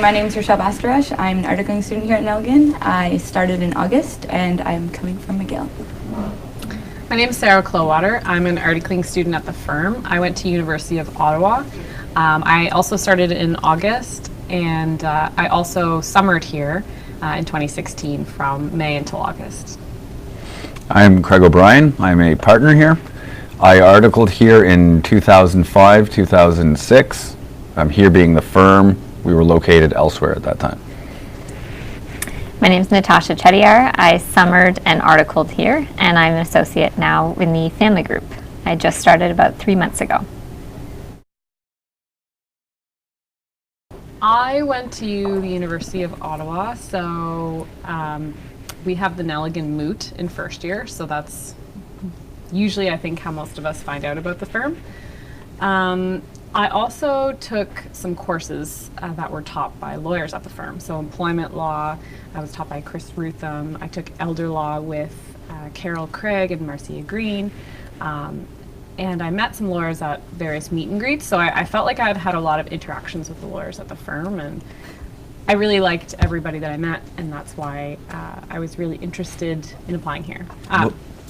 my name is Rachelle BASTARACHE. I'm an articling student here at NELLIGAN. I started in August, and I'm coming from McGill. My name is CLOWATER. I'm an articling student at the firm. I went to University of Ottawa. I also started in August, and I also summered here in 2016 from May until August. I'm Craig O'Brien. I'm a partner here. I articled here in 2005, 2006. I'm here being the firm. We were located elsewhere at that time. My name is NATASHA CHETTIAR. I summered and articled here, and I'm an associate now in the family group. I just started about 3 months ago. I went to the University of Ottawa, so we have the Nelligan Moot in first year, so that's usually, I think, how most of us find out about the firm. I also took some courses that were taught by lawyers at the firm. So employment law, I was taught by Chris Rutham. I took elder law with Carol Craig and Marcia Green. And I met some lawyers at various meet and greets. So I felt like I had had a lot of interactions with the lawyers at the firm. And I really liked everybody that I met. And that's why I was really interested in applying here.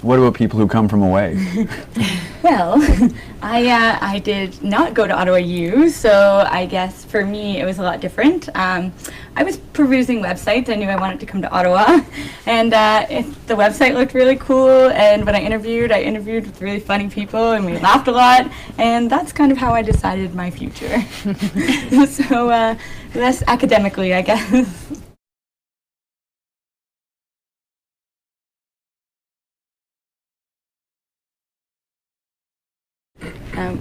What about people who come from away? Well, I did not go to Ottawa U, so I guess for me it was a lot different. I was perusing websites. I knew I wanted to come to Ottawa, and the website looked really cool, and when I interviewed with really funny people, and we laughed a lot, and that's kind of how I decided my future. So less academically, I guess.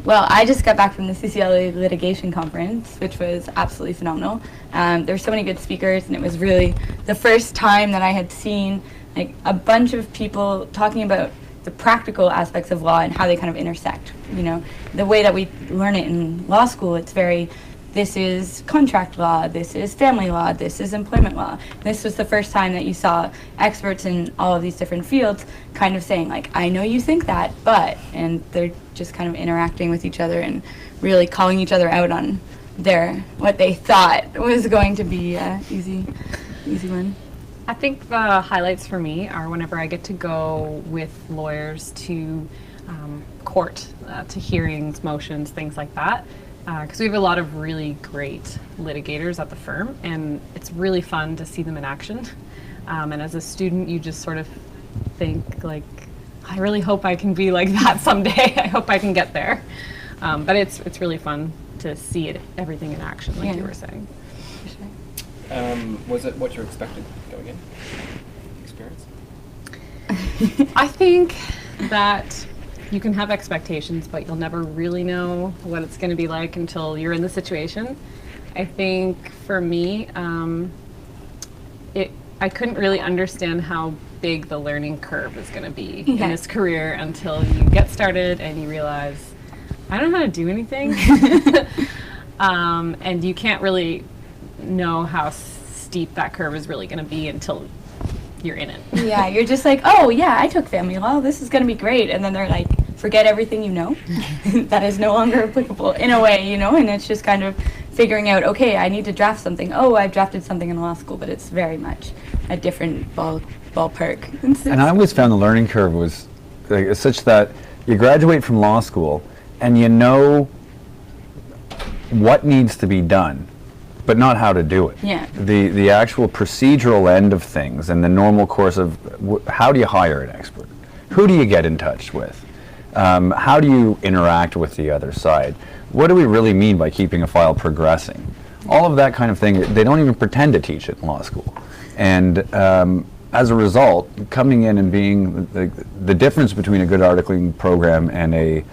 Well, I just got back from the CCLA litigation conference, which was absolutely phenomenal. There were so many good speakers, and it was really the first time that I had seen like a bunch of people talking about the practical aspects of law and how they kind of intersect. You know, the way that we learn it in law school, it's very, this is contract law, this is family law, this is employment law. This was the first time that you saw experts in all of these different fields kind of saying like, I know you think that, but, and they're just kind of interacting with each other and really calling each other out on what they thought was going to be an easy one. I think the highlights for me are whenever I get to go with lawyers to court, to hearings, motions, things like that. Because we have a lot of really great litigators at the firm, and it's really fun to see them in action. And as a student, you just sort of think, like, I really hope I can be like that someday. I hope I can get there. But it's really fun to see everything in action, like you were saying. Was it what you expected going in? Experience? I think that you can have expectations, but you'll never really know what it's going to be like until you're in the situation. I think for me, I couldn't really understand how big the learning curve is going to be in this career until you get started and you realize, I don't know how to do anything. And you can't really know how steep that curve is really going to be until you're in it. Yeah, you're just like, oh yeah, I took family law, this is going to be great. And then they're like, forget everything you know. That is no longer applicable in a way, you know, and it's just kind of figuring out, okay, I need to draft something. Oh, I've drafted something in law school, but it's very much a different ballpark. And I always found the learning curve was such that you graduate from law school and you know what needs to be done, but not how to do it. Yeah. The actual procedural end of things and the normal course of how do you hire an expert? Who do you get in touch with? How do you interact with the other side? What do we really mean by keeping a file progressing? All of that kind of thing, they don't even pretend to teach it in law school. And as a result, coming in and being the difference between a good articling program and a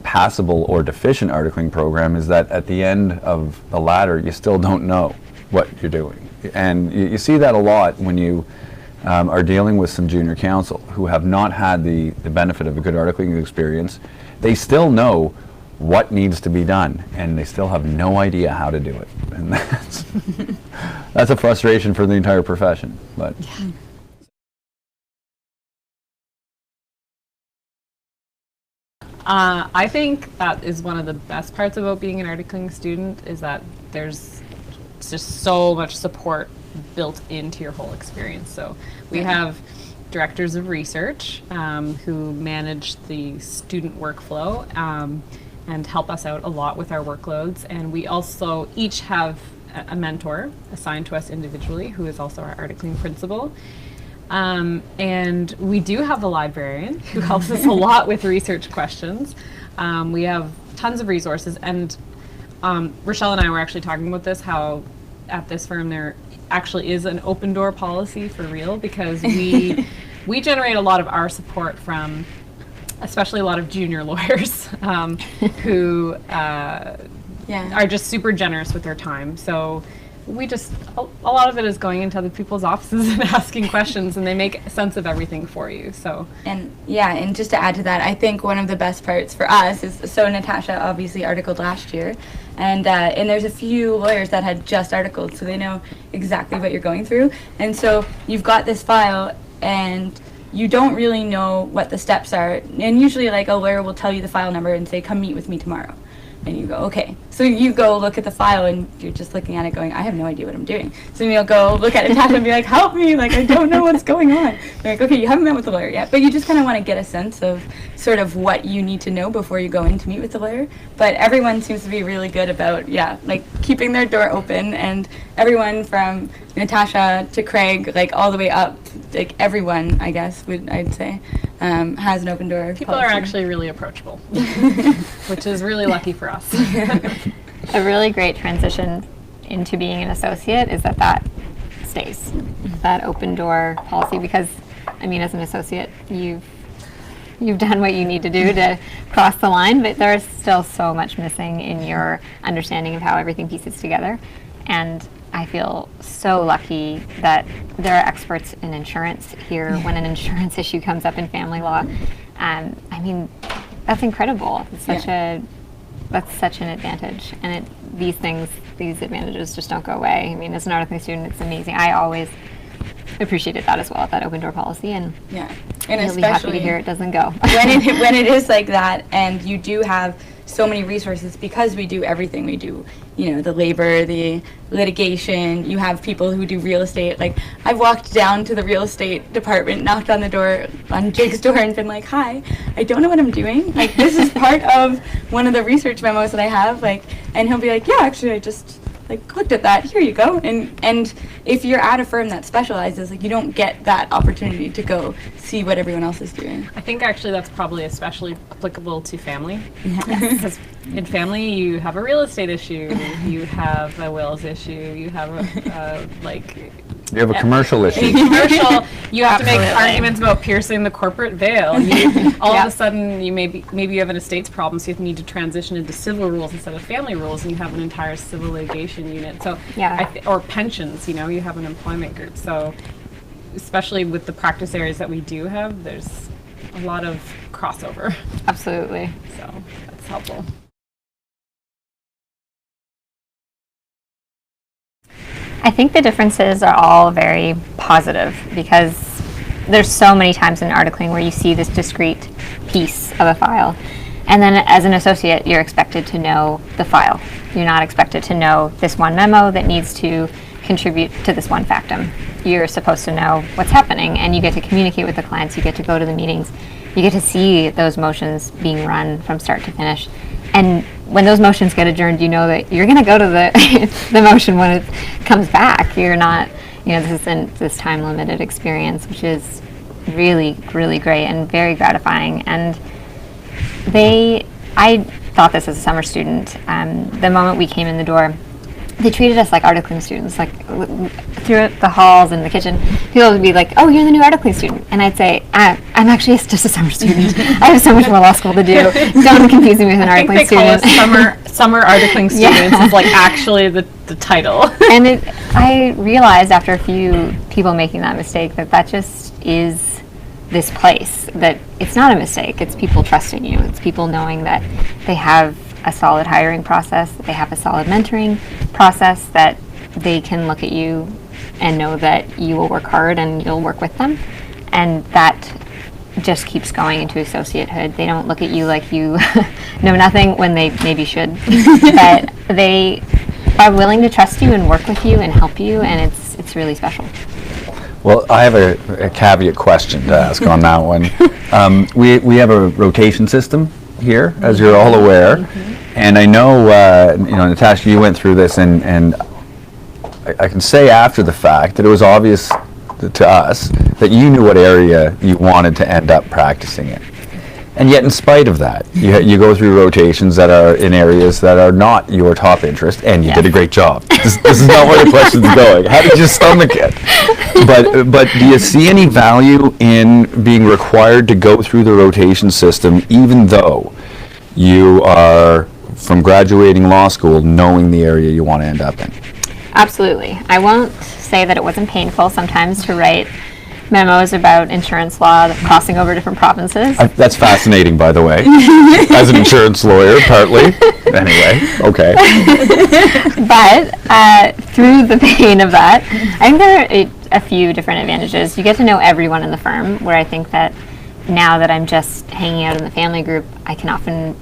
passable or deficient articling program is that at the end of the ladder, you still don't know what you're doing. And you see that a lot when you are dealing with some junior counsel who have not had the benefit of a good articling experience. They still know what needs to be done, and they still have no idea how to do it. And that's a frustration for the entire profession. But. Yeah. I think that is one of the best parts about being an articling student is that there's just so much support built into your whole experience. So we have directors of research who manage the student workflow and help us out a lot with our workloads. And we also each have a mentor assigned to us individually who is also our articling principal. And we do have a librarian who helps us a lot with research questions. We have tons of resources, and Rachelle and I were actually talking about this, how at this firm there actually is an open door policy for real, because we generate a lot of our support from especially a lot of junior lawyers who are just super generous with their time. So we just, a lot of it is going into other people's offices and asking questions, and they make sense of everything for you. So and just to add to that, I think one of the best parts for us is, so Natasha obviously articled last year, and there's a few lawyers that had just articled, so they know exactly what you're going through. And so you've got this file, and you don't really know what the steps are. And usually, like, a lawyer will tell you the file number and say, come meet with me tomorrow. And you go, okay. So you go look at the file, and you're just looking at it going, I have no idea what I'm doing. So you'll go look at Natasha and be like, help me, like, I don't know what's going on. You're like, okay, you haven't met with the lawyer yet, but you just kind of want to get a sense of sort of what you need to know before you go in to meet with the lawyer. But everyone seems to be really good about, like, keeping their door open, and everyone from Natasha to Craig, like, all the way up, like, everyone, I guess, I'd say, has an open door people policy. are actually really approachable, which is really lucky for us. A really great transition into being an associate is that stays, that open door policy, because, I mean, as an associate, you've done what you need to do to cross the line, but there's still so much missing in your understanding of how everything pieces together. And I feel so lucky that there are experts in insurance here when an insurance issue comes up in family law. I mean, that's incredible. It's that's such an advantage. And these advantages just don't go away. I mean, as an articling student, it's amazing. I always appreciated that as well, that open door policy, and and really happy to hear it doesn't go. when it is like that, and you do have so many resources, because we do everything. We do, the labor, the litigation. You have people who do real estate. Like, I've walked down to the real estate department, knocked on the door, on Jake's door, and been like, hi, I don't know what I'm doing. Like, this is part of one of the research memos that I have. Like, and he'll be like, yeah, actually, I just looked at that, here you go. And if you're at a firm that specializes, you don't get that opportunity to go see what everyone else is doing. I think actually that's probably especially applicable to family. Because in family, you have a real estate issue, you have a wills issue, you have You have a commercial issue. Commercial, you have to make arguments about piercing the corporate veil. All of a sudden, maybe you have an estates problem, so you need to transition into civil rules instead of family rules, and you have an entire civil litigation unit. So, or pensions, you have an employment group. So, especially with the practice areas that we do have, there's a lot of crossover. Absolutely. So that's helpful. I think the differences are all very positive, because there's so many times in articling where you see this discrete piece of a file, and then as an associate you're expected to know the file. You're not expected to know this one memo that needs to contribute to this one factum. You're supposed to know what's happening, and you get to communicate with the clients, you get to go to the meetings, you get to see those motions being run from start to finish. And when those motions get adjourned, you know that you're going to go to the motion when it comes back. You're not, this isn't this time-limited experience, which is really, really great and very gratifying. And I thought this as a summer student. The moment we came in the door, they treated us like articling students, like through the halls and the kitchen. People would be like, oh, you're the new articling student. And I'd say, I'm actually just a summer student. I have so much more law school to do. Don't confuse me with an articling student. Summer articling students is actually the title. And I realized after a few people making that mistake that just is this place, that it's not a mistake. It's people trusting you. It's people knowing that they have a solid hiring process, that they have a solid mentoring process, that they can look at you and know that you will work hard and you'll work with them. And that just keeps going into associatehood. They don't look at you like you know nothing when they maybe should. But they are willing to trust you and work with you and help you, and it's really special. Well, I have a caveat question to ask on that one. We have a rotation system here, as you're all aware, and I know, Natasha, you went through this, and I can say after the fact that it was obvious to us that you knew what area you wanted to end up practicing in. And yet, in spite of that, you go through rotations that are in areas that are not your top interest, and you did a great job. This is not where the question's going. How did you stomach it? But do you see any value in being required to go through the rotation system, even though you are, from graduating law school, knowing the area you want to end up in? Absolutely. I won't say that it wasn't painful sometimes to write memos about insurance law crossing over different provinces. That's fascinating, by the way, as an insurance lawyer, partly. Anyway, okay. But through the pain of that, I think there are a few different advantages. You get to know everyone in the firm, where I think that now that I'm just hanging out in the family group, I can often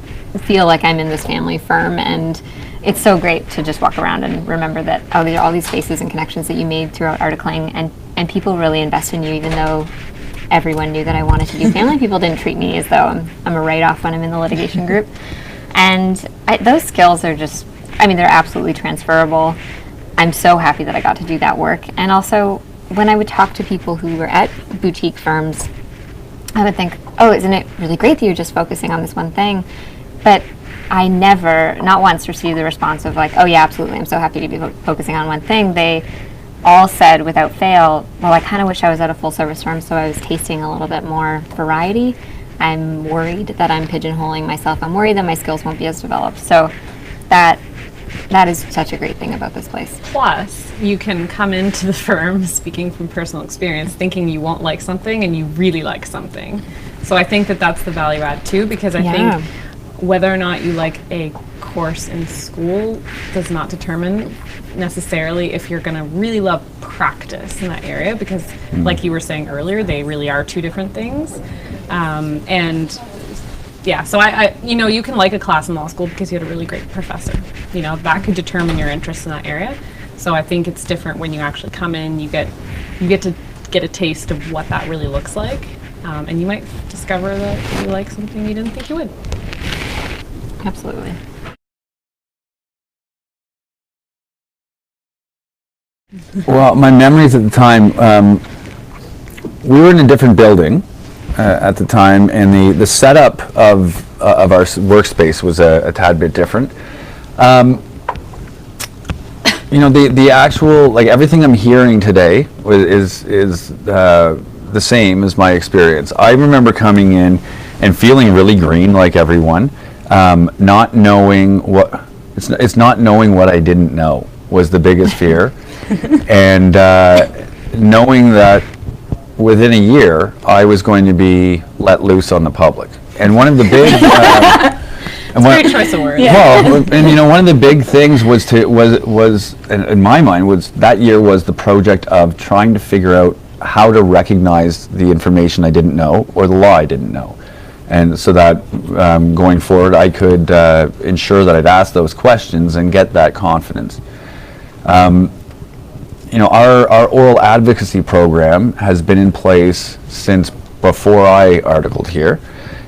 feel like I'm in this family firm, and it's so great to just walk around and remember that, oh, there are all these faces and connections that you made throughout articling, and people really invest in you, even though everyone knew that I wanted to do family. People didn't treat me as though I'm a write-off when I'm in the litigation group. And those skills are just, they're absolutely transferable. I'm so happy that I got to do that work. And also, when I would talk to people who were at boutique firms, I would think, oh, isn't it really great that you're just focusing on this one thing? But I never, not once, received the response of like, oh yeah, absolutely, I'm so happy to be focusing on one thing. They all said without fail, well, I kind of wish I was at a full service firm so I was tasting a little bit more variety. I'm worried that I'm pigeonholing myself. I'm worried that my skills won't be as developed. So that is such a great thing about this place. Plus, you can come into the firm, speaking from personal experience, thinking you won't like something and you really like something. So I think that that's the value add too, because I think whether or not you like a course in school does not determine necessarily if you're going to really love practice in that area, because like you were saying earlier, they really are two different things. And yeah, so I you can like a class in law school because you had a really great professor. That could determine your interest in that area. So I think it's different when you actually come in, you get to get a taste of what that really looks like. And you might discover that you like something you didn't think you would. Absolutely. Well, my memories at the time, we were in a different building at the time, and the setup of our workspace was a tad bit different. The actual, like, everything I'm hearing today is the same as my experience. I remember coming in and feeling really green, like everyone, not knowing what it's not knowing what I didn't know was the biggest fear. And knowing that within a year I was going to be let loose on the public. And one of the big great choice of words. Well, and one of the big things was in my mind was that year was the project of trying to figure out how to recognize the information I didn't know or the law I didn't know. And so that going forward I could ensure that I'd ask those questions and get that confidence. Our oral advocacy program has been in place since before I articled here,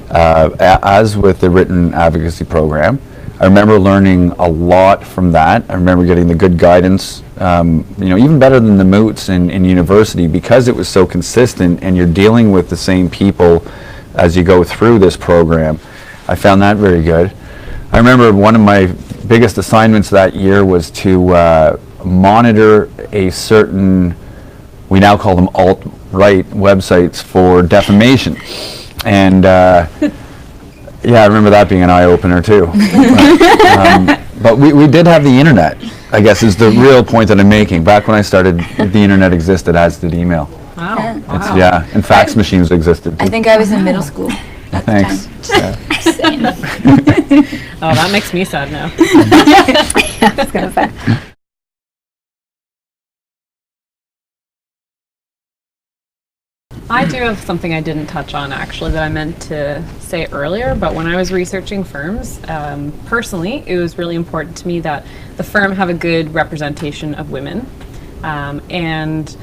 as with the written advocacy program. I remember learning a lot from that. I remember getting the good guidance, even better than the moots in university, because it was so consistent and you're dealing with the same people as you go through this program. I found that very good. I remember one of my biggest assignments that year was to monitor a certain, we now call them alt-right websites for defamation. And yeah, I remember that being an eye-opener too. But we did have the internet, I guess is the real point that I'm making. Back when I started, the internet existed, as did email. Wow. Wow. Yeah, and fax machines existed too. I think I was in middle school at Thanks. the time. Oh, that makes me sad now. I was going to say. I do have something I didn't touch on actually that I meant to say earlier, but when I was researching firms, personally, it was really important to me that the firm have a good representation of women. And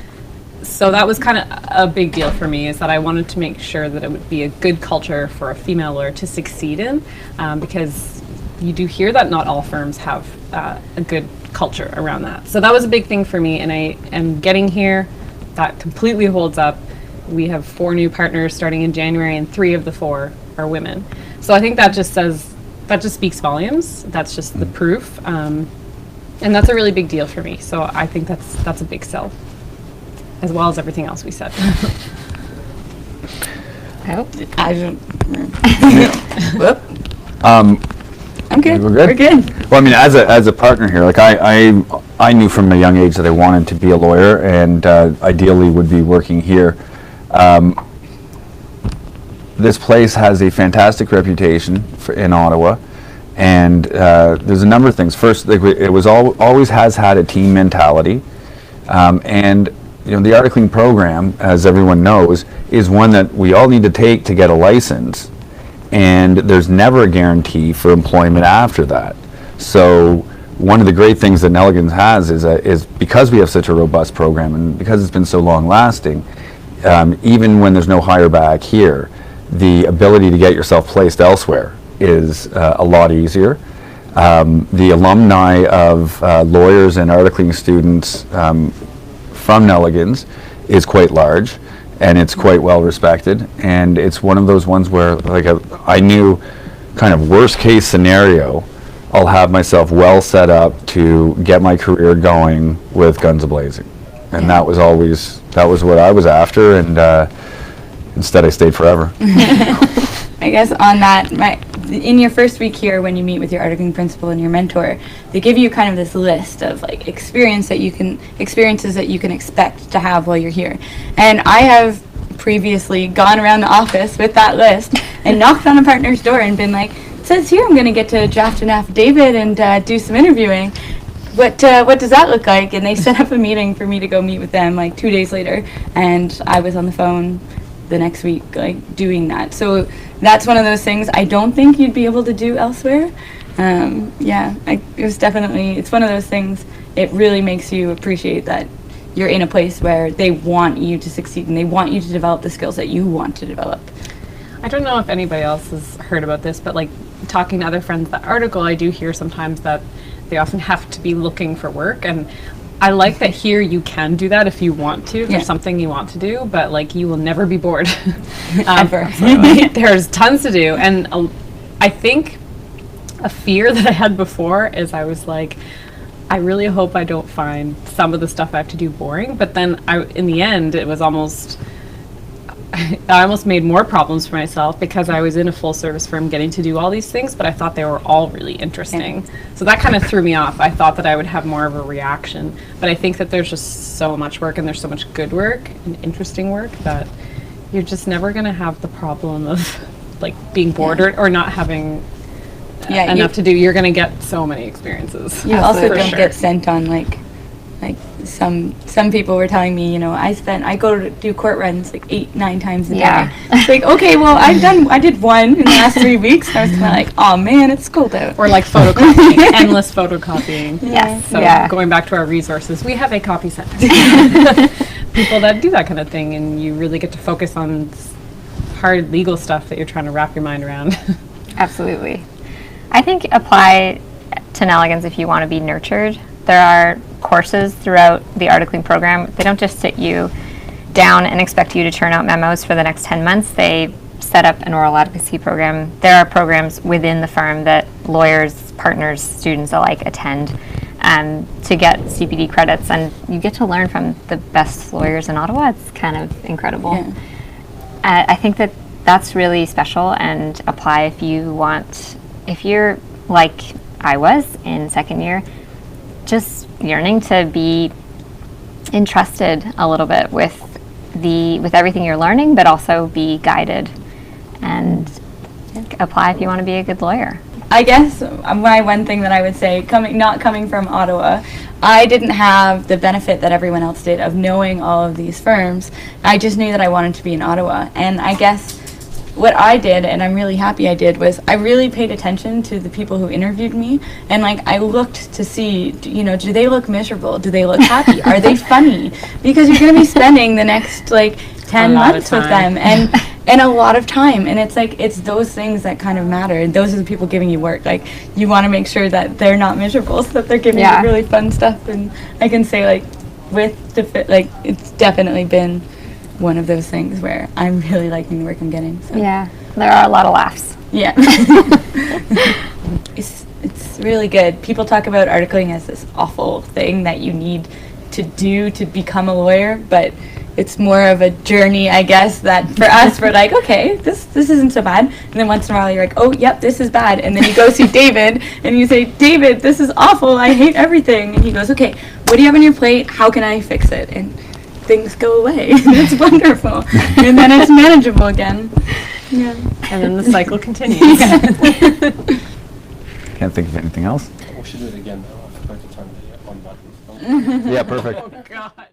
so that was kind of a big deal for me, is that I wanted to make sure that it would be a good culture for a female lawyer to succeed in, because you do hear that not all firms have a good culture around that. So that was a big thing for me, and I am getting here. That completely holds up. We have 4 new partners starting in January, and 3 of the 4 are women. So I think that just speaks volumes. That's just the proof, and that's a really big deal for me. So I think that's a big sell, as well as everything else we said. Oh. I don't. Whoop. I'm good. We're good? We're good. Well, I mean, as a partner here, like I knew from a young age that I wanted to be a lawyer, and ideally would be working here. This place has a fantastic reputation in Ottawa, and there's a number of things. First, like, it was always has had a team mentality, and the articling program, as everyone knows, is one that we all need to take to get a license. And there's never a guarantee for employment after that. So one of the great things that Nelligan's has is because we have such a robust program, and because it's been so long lasting, even when there's no hire back here, the ability to get yourself placed elsewhere is a lot easier. The alumni of lawyers and articling students from Nelligan's is quite large, and it's quite well respected, and it's one of those ones where, like, I knew, kind of worst case scenario, I'll have myself well set up to get my career going with guns a-blazing, and that was what I was after, and instead I stayed forever. I guess on that, in your first week here, when you meet with your articling principal and your mentor, they give you kind of this list of like experiences that you can expect to have while you're here. And I have previously gone around the office with that list and knocked on a partner's door and been like, it says here I'm going to get to draft an affidavit and do some interviewing. What does that look like? And they set up a meeting for me to go meet with them like 2 days later, and I was on the phone the next week, like, doing that. So that's one of those things I don't think you'd be able to do elsewhere. It's one of those things, it really makes you appreciate that you're in a place where they want you to succeed and they want you to develop the skills that you want to develop. I don't know if anybody else has heard about this, but like talking to other friends that article, I do hear sometimes that they often have to be looking for work, and I like that here you can do that if you want to, if there's something you want to do, but like you will never be bored. Ever. There's tons to do, and I think a fear that I had before is I was like, I really hope I don't find some of the stuff I have to do boring, but then in the end it was I almost made more problems for myself because I was in a full service firm getting to do all these things, but I thought they were all really interesting. So that kind of threw me off. I thought that I would have more of a reaction, but I think that there's just so much work, and there's so much good work and interesting work, that you're just never going to have the problem of like being bored or not having enough to do. You're going to get so many experiences. You also don't get sent on like some people were telling me, I go to do court runs like 8-9 times a day. It's like, okay, well, I did one in the last 3 weeks, and I was kind of like, oh man, it's cold out. Or like photocopying, endless photocopying. Yes. So going back to our resources, we have a copy center. People that do that kind of thing, and you really get to focus on hard legal stuff that you're trying to wrap your mind around. Absolutely. I think apply to Nelligan's if you want to be nurtured. There are courses throughout the articling program. They don't just sit you down and expect you to churn out memos for the next 10 months. They set up an oral advocacy program. There are programs within the firm that lawyers, partners, students alike attend to get CPD credits, and you get to learn from the best lawyers in Ottawa. It's kind of incredible. Yeah. I think that that's really special, and apply if you're like I was in second year, just yearning to be entrusted a little bit with everything you're learning, but also be guided, and apply if you want to be a good lawyer. I guess my one thing that I would say, not coming from Ottawa, I didn't have the benefit that everyone else did of knowing all of these firms. I just knew that I wanted to be in Ottawa. And I guess what I did, and I'm really happy I did, was I really paid attention to the people who interviewed me, and like I looked to see, you know, do they look miserable? Do they look happy? Are they funny? Because you're going to be spending the next like 10 months with them, and a lot of time, and it's like it's those things that kind of matter, and those are the people giving you work. Like you want to make sure that they're not miserable, so that they're giving you really fun stuff. And I can say like with the like it's definitely been one of those things where I'm really liking the work I'm getting. So. Yeah, there are a lot of laughs. Yeah. It's really good. People talk about articling as this awful thing that you need to do to become a lawyer, but it's more of a journey, I guess, that for us, we're like, okay, this isn't so bad. And then once in a while, you're like, oh, yep, this is bad. And then you go see David, and you say, David, this is awful. I hate everything. And he goes, okay, what do you have on your plate? How can I fix it? And things go away. It's wonderful. And then it's manageable again. Yeah. And then the cycle continues. Can't think of anything else. We should do it again though. I forgot to turn the on button. Yeah, perfect. Oh, God.